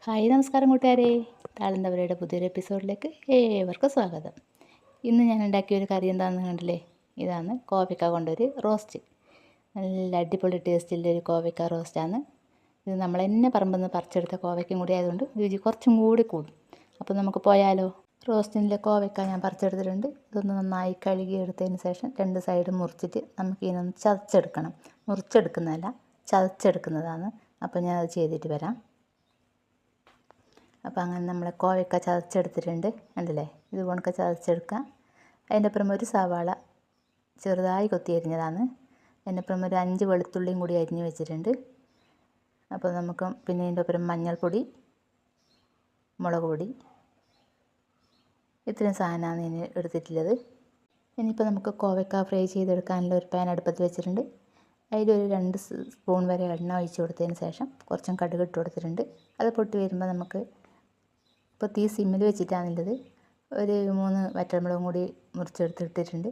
Hi നമസ്കാരം കൂട്ടുകാരെ, താളന്തവരയുടെ പുതിയൊരു എപ്പിസോഡിലേക്ക് ഏവർക്കും സ്വാഗതം. ഇന്ന് ഞാൻ ഉണ്ടാക്കിയ ഒരു കറി എന്താണെന്ന് കണ്ടില്ലേ? ഇതാണ് കോവയ്ക്ക കൊണ്ടൊരു റോസ്റ്റ്. നല്ല അടിപൊളി ടേസ്റ്റുള്ളൊരു കോവയ്ക്ക റോസ്റ്റാണ്. ഇത് നമ്മൾ തന്നെ പറമ്പിൽ നിന്ന് പറിച്ചെടുത്ത കോവയ്ക്കും കൂടി ആയതുകൊണ്ട് രുചി കുറച്ചും കൂടി കൂടും. അപ്പോൾ നമുക്ക് പോയാലോ? റോസ്റ്റിൻ്റെ കോവയ്ക്ക ഞാൻ പറിച്ചെടുത്തിട്ടുണ്ട്. ഇതൊന്ന് നന്നായി കഴുകിയെടുത്തതിന് ശേഷം രണ്ട് സൈഡും മുറിച്ചിട്ട് നമുക്ക് ഇതിനൊന്ന് ചതച്ചെടുക്കണം. മുറിച്ചെടുക്കുന്നതല്ല, ചതച്ചെടുക്കുന്നതാണ്. അപ്പോൾ ഞാൻ അത് ചെയ്തിട്ട് വരാം. അപ്പോൾ അങ്ങനെ നമ്മൾ കോവയ്ക്ക ചതച്ചെടുത്തിട്ടുണ്ട്, കണ്ടില്ലേ? ഇത് കണക്ക് ചതച്ചെടുക്കാം. അതിൻ്റെ അപ്പുറം ഒരു സവാള ചെറുതായി കൊത്തി അരിഞ്ഞതാണ്. അതിൻ്റെ അപ്പുറം ഒരു 5 വെളുത്തുള്ളിയും കൂടി അരിഞ്ഞ് വെച്ചിട്ടുണ്ട്. അപ്പോൾ നമുക്ക് പിന്നെ ഇതിൻ്റെ അപ്പുറം മഞ്ഞൾപ്പൊടി, മുളക് പൊടി, ഇത്രയും സാധനമാണ് ഇനി എടുത്തിട്ടുള്ളത്. ഇനിയിപ്പോൾ നമുക്ക് കോവയ്ക്ക ഫ്രൈ ചെയ്തെടുക്കാനുള്ള ഒരു പാൻ അടുപ്പത്ത് വെച്ചിട്ടുണ്ട്. അതിലൊരു 2 സ്പൂൺ വരെ എണ്ണ ഒഴിച്ച് കൊടുത്തതിന് ശേഷം കുറച്ചും കടുക് ഇട്ട് കൊടുത്തിട്ടുണ്ട്. അത് പൊട്ടി വരുമ്പോൾ നമുക്ക്, ഇപ്പോൾ തീ സിമ്മിൽ വെച്ചിട്ടാണുള്ളത്, ഒരു 3 വറ്റൽമുളകും കൂടി മുറിച്ചെടുത്തിട്ടിട്ടുണ്ട്.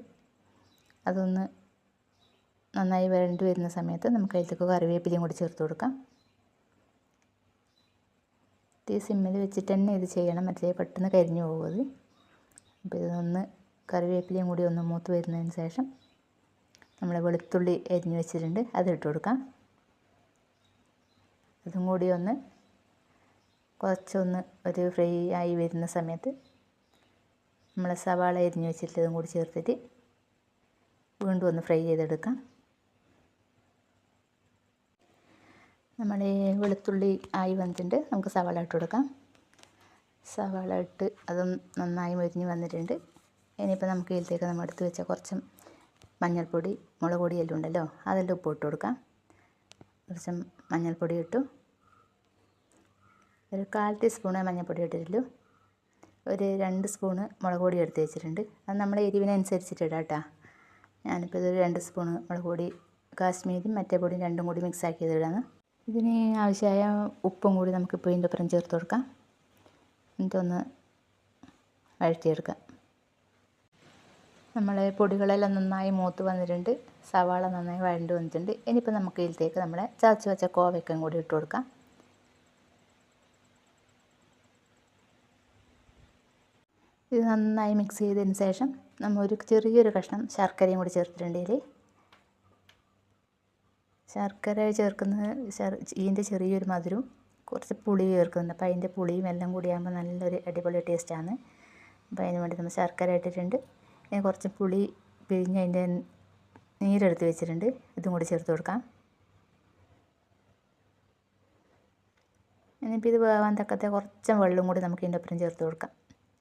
അതൊന്ന് നന്നായി വരണ്ടി വരുന്ന സമയത്ത് നമുക്ക് അതിലേക്ക് കറിവേപ്പിലയും കൂടി ചേർത്ത് കൊടുക്കാം. തീ സിമ്മിൽ വെച്ചിട്ട് തന്നെ ഇത് ചെയ്യണം, മറ്റേ പെട്ടെന്ന് കരിഞ്ഞു പോകുന്നത്. അപ്പോൾ ഇതൊന്ന് കറിവേപ്പിലയും കൂടി ഒന്ന് മൂത്ത് വരുന്നതിന് ശേഷം നമ്മൾ വെളുത്തുള്ളി അരിഞ്ഞ് വെച്ചിട്ടുണ്ട്, അതിട്ട് കൊടുക്കാം. അതും കൂടി ഒന്ന് കുറച്ചൊന്ന് ഒരു ഫ്രൈ ആയി വരുന്ന സമയത്ത് നമ്മൾ സവാള അരിഞ്ഞ് വെച്ചിട്ടുള്ളതും കൂടി ചേർത്തിട്ട് വീണ്ടും ഒന്ന് ഫ്രൈ ചെയ്തെടുക്കാം. നമ്മൾ വെളുത്തുള്ളി ആയി വന്നിട്ടുണ്ട്, നമുക്ക് സവാള ഇട്ട് കൊടുക്കാം. സവാള ഇട്ട് അതും നന്നായി മൊരിഞ്ഞ് വന്നിട്ടുണ്ട്. ഇനിയിപ്പോൾ നമുക്ക് ഇതിലേക്ക് നമ്മൾ എടുത്ത് വെച്ച കുറച്ച് മഞ്ഞൾപ്പൊടി, മുളക് പൊടി എല്ലാം ഉണ്ടല്ലോ, അതെല്ലാം ഉപ്പ് ഇട്ട് കൊടുക്കാം. കുറച്ച് മഞ്ഞൾപ്പൊടി ഇട്ടു, ഒരു 1/4 ടീസ്പൂണ് മഞ്ഞൾപ്പൊടി ഇട്ടിട്ടുള്ളൂ. ഒരു 2 സ്പൂണ് മുളക് പൊടി എടുത്ത് വെച്ചിട്ടുണ്ട്. അത് നമ്മുടെ എരിവിനനുസരിച്ചിട്ട് ഇടാം കേട്ടോ. ഞാനിപ്പോൾ ഇതൊരു 2 സ്പൂണ് മുളക് പൊടി, കാശ്മീരും മറ്റേ പൊടിയും രണ്ടും കൂടി മിക്സ് ആക്കിയത് ഇടാണ്. ഇതിന് ആവശ്യമായ ഉപ്പും കൂടി നമുക്കിപ്പോൾ ഇതിൻ്റെ ഒപ്പം ചേർത്ത് കൊടുക്കാം. എന്നിട്ടൊന്ന് വഴറ്റിയെടുക്കാം. നമ്മൾ പൊടികളെല്ലാം നന്നായി മൂത്ത് വന്നിട്ടുണ്ട്, സവാള നന്നായി വഴണ്ട് വന്നിട്ടുണ്ട്. ഇനിയിപ്പോൾ നമുക്ക് ഇതിലേക്ക് നമ്മളെ ചതച്ച് വെച്ച കോവയ്ക്കും കൂടി ഇട്ട് കൊടുക്കാം. ഇത് നന്നായി മിക്സ് ചെയ്തതിന് ശേഷം നമ്മൾ ഒരു ചെറിയൊരു കഷ്ണം ശർക്കരയും കൂടി ചേർത്തിട്ടുണ്ട്. ഇതിൽ ശർക്കര ചേർക്കുന്നത് ഇതിൻ്റെ ചെറിയൊരു മധുരവും കുറച്ച് പുളി ചേർക്കുന്നുണ്ട്. അപ്പോൾ അതിൻ്റെ പുളിയും എല്ലാം കൂടി ആകുമ്പോൾ നല്ലൊരു അടിപൊളി ടേസ്റ്റാണ്. അപ്പോൾ അതിന് വേണ്ടി നമ്മൾ ശർക്കര ഇട്ടിട്ടുണ്ട്. ഇനി കുറച്ച് പുളി പിഴിഞ്ഞ് അതിൻ്റെ നീരെടുത്ത് വെച്ചിട്ടുണ്ട്, ഇതും കൂടി ചേർത്ത് കൊടുക്കാം. ഇനിയിപ്പോൾ ഇത് വേവാൻ തക്കത്തെ കുറച്ച് വെള്ളം കൂടി നമുക്ക് ഇതിൻ്റെ ഒപ്പം ചേർത്ത് കൊടുക്കാം.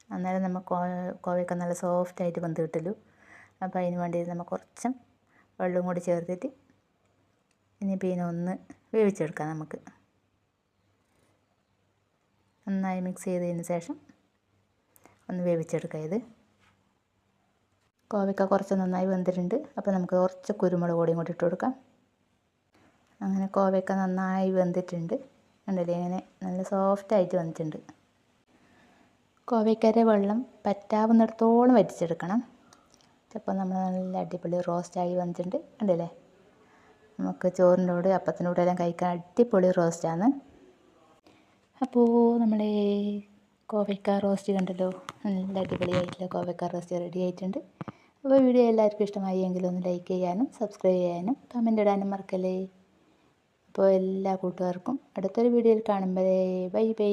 അന്നേരം നമ്മൾ കോവയ്ക്ക നല്ല സോഫ്റ്റായിട്ട് വെന്ത് കിട്ടുള്ളൂ. അപ്പോൾ അതിന് വേണ്ടി നമ്മൾ കുറച്ച് വെള്ളം കൂടി ചേർത്തിട്ട് ഇനിയിപ്പോൾ ഇതിനൊന്ന് വേവിച്ചെടുക്കാം. നമുക്ക് നന്നായി മിക്സ് ചെയ്തതിന് ശേഷം ഒന്ന് വേവിച്ചെടുക്കാം. ഇത് കോവയ്ക്ക കുറച്ച് നന്നായി വെന്തിട്ടുണ്ട്. അപ്പോൾ നമുക്ക് കുറച്ച് കുരുമുളക് പൊടിയും കൂടി ഇട്ട് കൊടുക്കാം. അങ്ങനെ കോവയ്ക്ക നന്നായി വെന്തിട്ടുണ്ട്, കണ്ടില്ലേ? ഇങ്ങനെ നല്ല സോഫ്റ്റായിട്ട് വന്നിട്ടുണ്ട്. കോവയ്ക്കയുടെ വെള്ളം പറ്റാവുന്നിടത്തോളം വറ്റിച്ചെടുക്കണം. അപ്പോൾ നമ്മൾ നല്ല അടിപൊളി റോസ്റ്റായി വന്നിട്ടുണ്ട്, കണ്ടില്ലേ? നമുക്ക് ചോറിൻ്റെ കൂടെ അപ്പത്തിൻ്റെ കൂടെ എല്ലാം കഴിക്കാൻ അടിപൊളി റോസ്റ്റാണ്. അപ്പോൾ നമ്മളെ കോവയ്ക്ക റോസ്റ്റ് കണ്ടല്ലോ, നല്ല അടിപൊളിയായിട്ടുള്ള കോവയ്ക്ക റോസ്റ്റ് റെഡി ആയിട്ടുണ്ട്. അപ്പോൾ വീഡിയോ എല്ലാവർക്കും ഇഷ്ടമായി എങ്കിൽ ഒന്ന് ലൈക്ക് ചെയ്യാനും സബ്സ്ക്രൈബ് ചെയ്യാനും കമൻ്റ് ഇടാനും മറക്കല്ലേ. അപ്പോൾ എല്ലാ കൂട്ടുകാർക്കും അടുത്തൊരു വീഡിയോയിൽ കാണുമ്പോഴേ ബൈ ബൈ.